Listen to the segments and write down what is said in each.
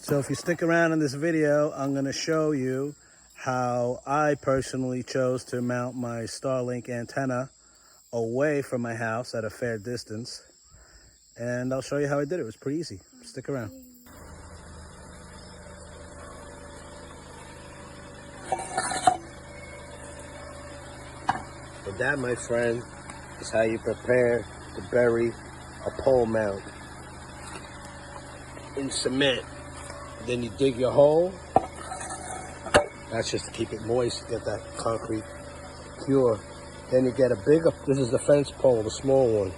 So if you stick around in this video, I'm going to show you how I personally chose to mount my Starlink antenna away from my house at a fair distance. And I'll show you how I did it. It was pretty easy. Stick around. So that, my friend, is how you prepare to bury a pole mount in cement. Then you dig your hole. That's just to keep it moist, get that concrete pure. Then you get a bigger, this is the fence pole, the small one.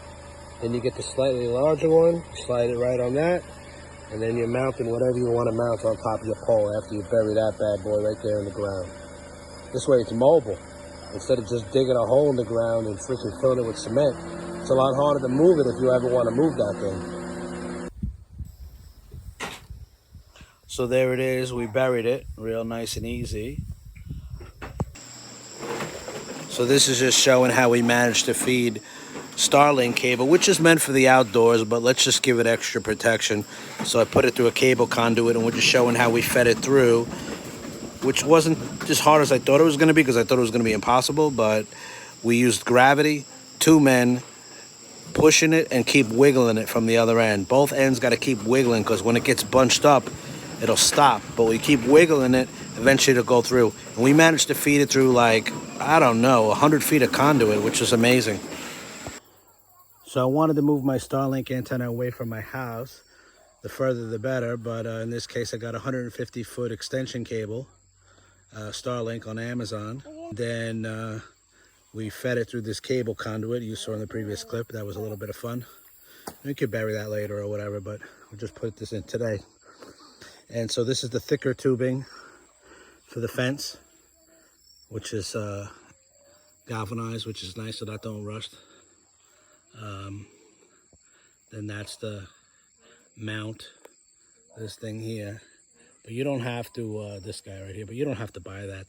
Then you get the slightly larger one, slide it right on that, and then you're mounting whatever you want to mount on top of your pole after you bury that bad boy right there in the ground. This way it's mobile. Instead of just digging a hole in the ground and freaking filling it with cement, it's a lot harder to move it if you ever want to move that thing. So there it is, we buried it, real nice and easy. So this is just showing how we managed to feed Starlink cable, which is meant for the outdoors, but let's just give it extra protection. So I put it through a cable conduit, and we're just showing how we fed it through, which wasn't as hard as I thought it was going to be, because I thought it was going to be impossible, but we used gravity, 2 men, pushing it and keep wiggling it from the other end. Both ends got to keep wiggling, because when it gets bunched up, it'll stop, but we keep wiggling it, eventually it'll go through. And we managed to feed it through, like, I don't know, 100 feet of conduit, which is amazing. So I wanted to move my Starlink antenna away from my house. The further the better, but in this case I got a 150-foot extension cable, Starlink on Amazon. Then we fed it through this cable conduit you saw in the previous clip. That was a little bit of fun. We could bury that later or whatever, but we'll just put this in today. And so this is the thicker tubing for the fence, which is galvanized, which is nice so that don't rust. Then that's the mount, this thing here. But you don't have to, this guy right here, but you don't have to buy that.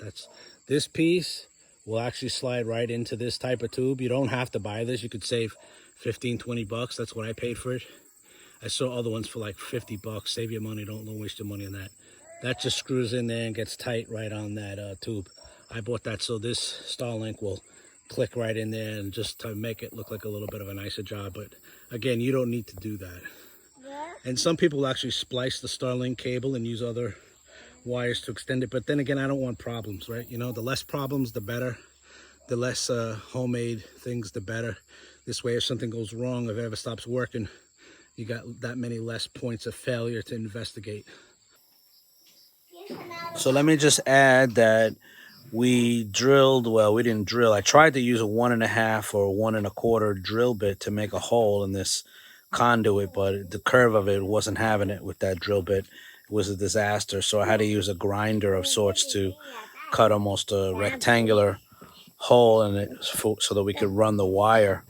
This piece will actually slide right into this type of tube. You don't have to buy this. You could save 15, 20 bucks. That's what I paid for it. I saw other ones for like 50 bucks. Save your money. Don't waste your money on that. That just screws in there and gets tight right on that tube. I bought that so this Starlink will click right in there and just to make it look like a little bit of a nicer job. But again, you don't need to do that. And some people actually splice the Starlink cable and use other wires to extend it. But then again, I don't want problems, right? You know, the less problems, the better. The less homemade things, the better. This way, if something goes wrong, if it ever stops working, you got that many less points of failure to investigate. So let me just add that we drilled, well, we didn't drill. I tried to use a 1.5 or 1 1/4 drill bit to make a hole in this conduit, but the curve of it wasn't having it with that drill bit. It was a disaster. So I had to use a grinder of sorts to cut almost a rectangular hole in it so that we could run the wire.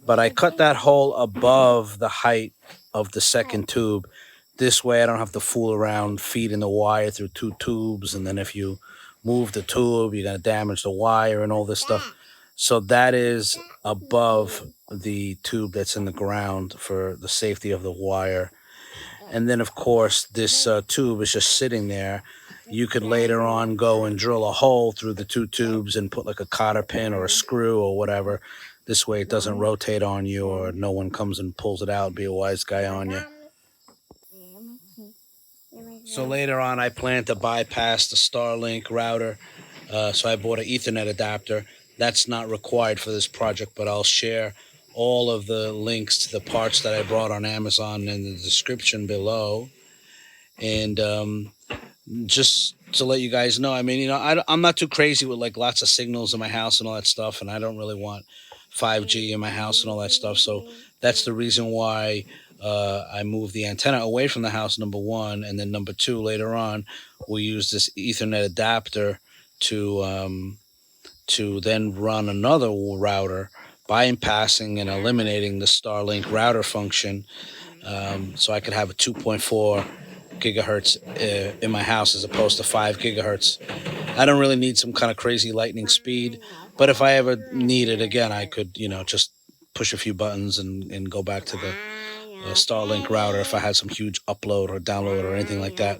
But I cut that hole above the height of the second tube. This way I don't have to fool around feeding the wire through 2 tubes, and then if you move the tube, you're going to damage the wire and all this stuff. So that is above the tube that's in the ground for the safety of the wire. And then, of course, this tube is just sitting there. You could later on go and drill a hole through the 2 tubes and put like a cotter pin or a screw or whatever. This way it doesn't rotate on you or no one comes and pulls it out. Be a wise guy on you. So later on, I plan to bypass the Starlink router. So I bought an Ethernet adapter. That's not required for this project, but I'll share all of the links to the parts that I brought on Amazon in the description below. And just to let you guys know, I mean, you know, I'm not too crazy with like lots of signals in my house and all that stuff, and I don't really want 5G in my house and all that stuff. So that's the reason why I moved the antenna away from the house, number 1, and then number 2, later on, we use this Ethernet adapter to then run another router, bypassing and eliminating the Starlink router function, so I could have a 2.4 gigahertz in my house as opposed to 5 gigahertz. I don't really need some kind of crazy lightning speed, but if I ever need it again, I could, you know, just push a few buttons and go back to the Starlink router if I had some huge upload or download or anything like that.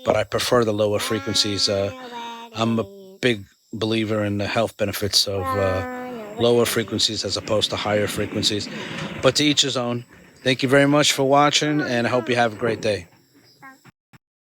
But I prefer the lower frequencies. I'm a big believer in the health benefits of lower frequencies as opposed to higher frequencies. But to each his own. Thank you very much for watching, and I hope you have a great day.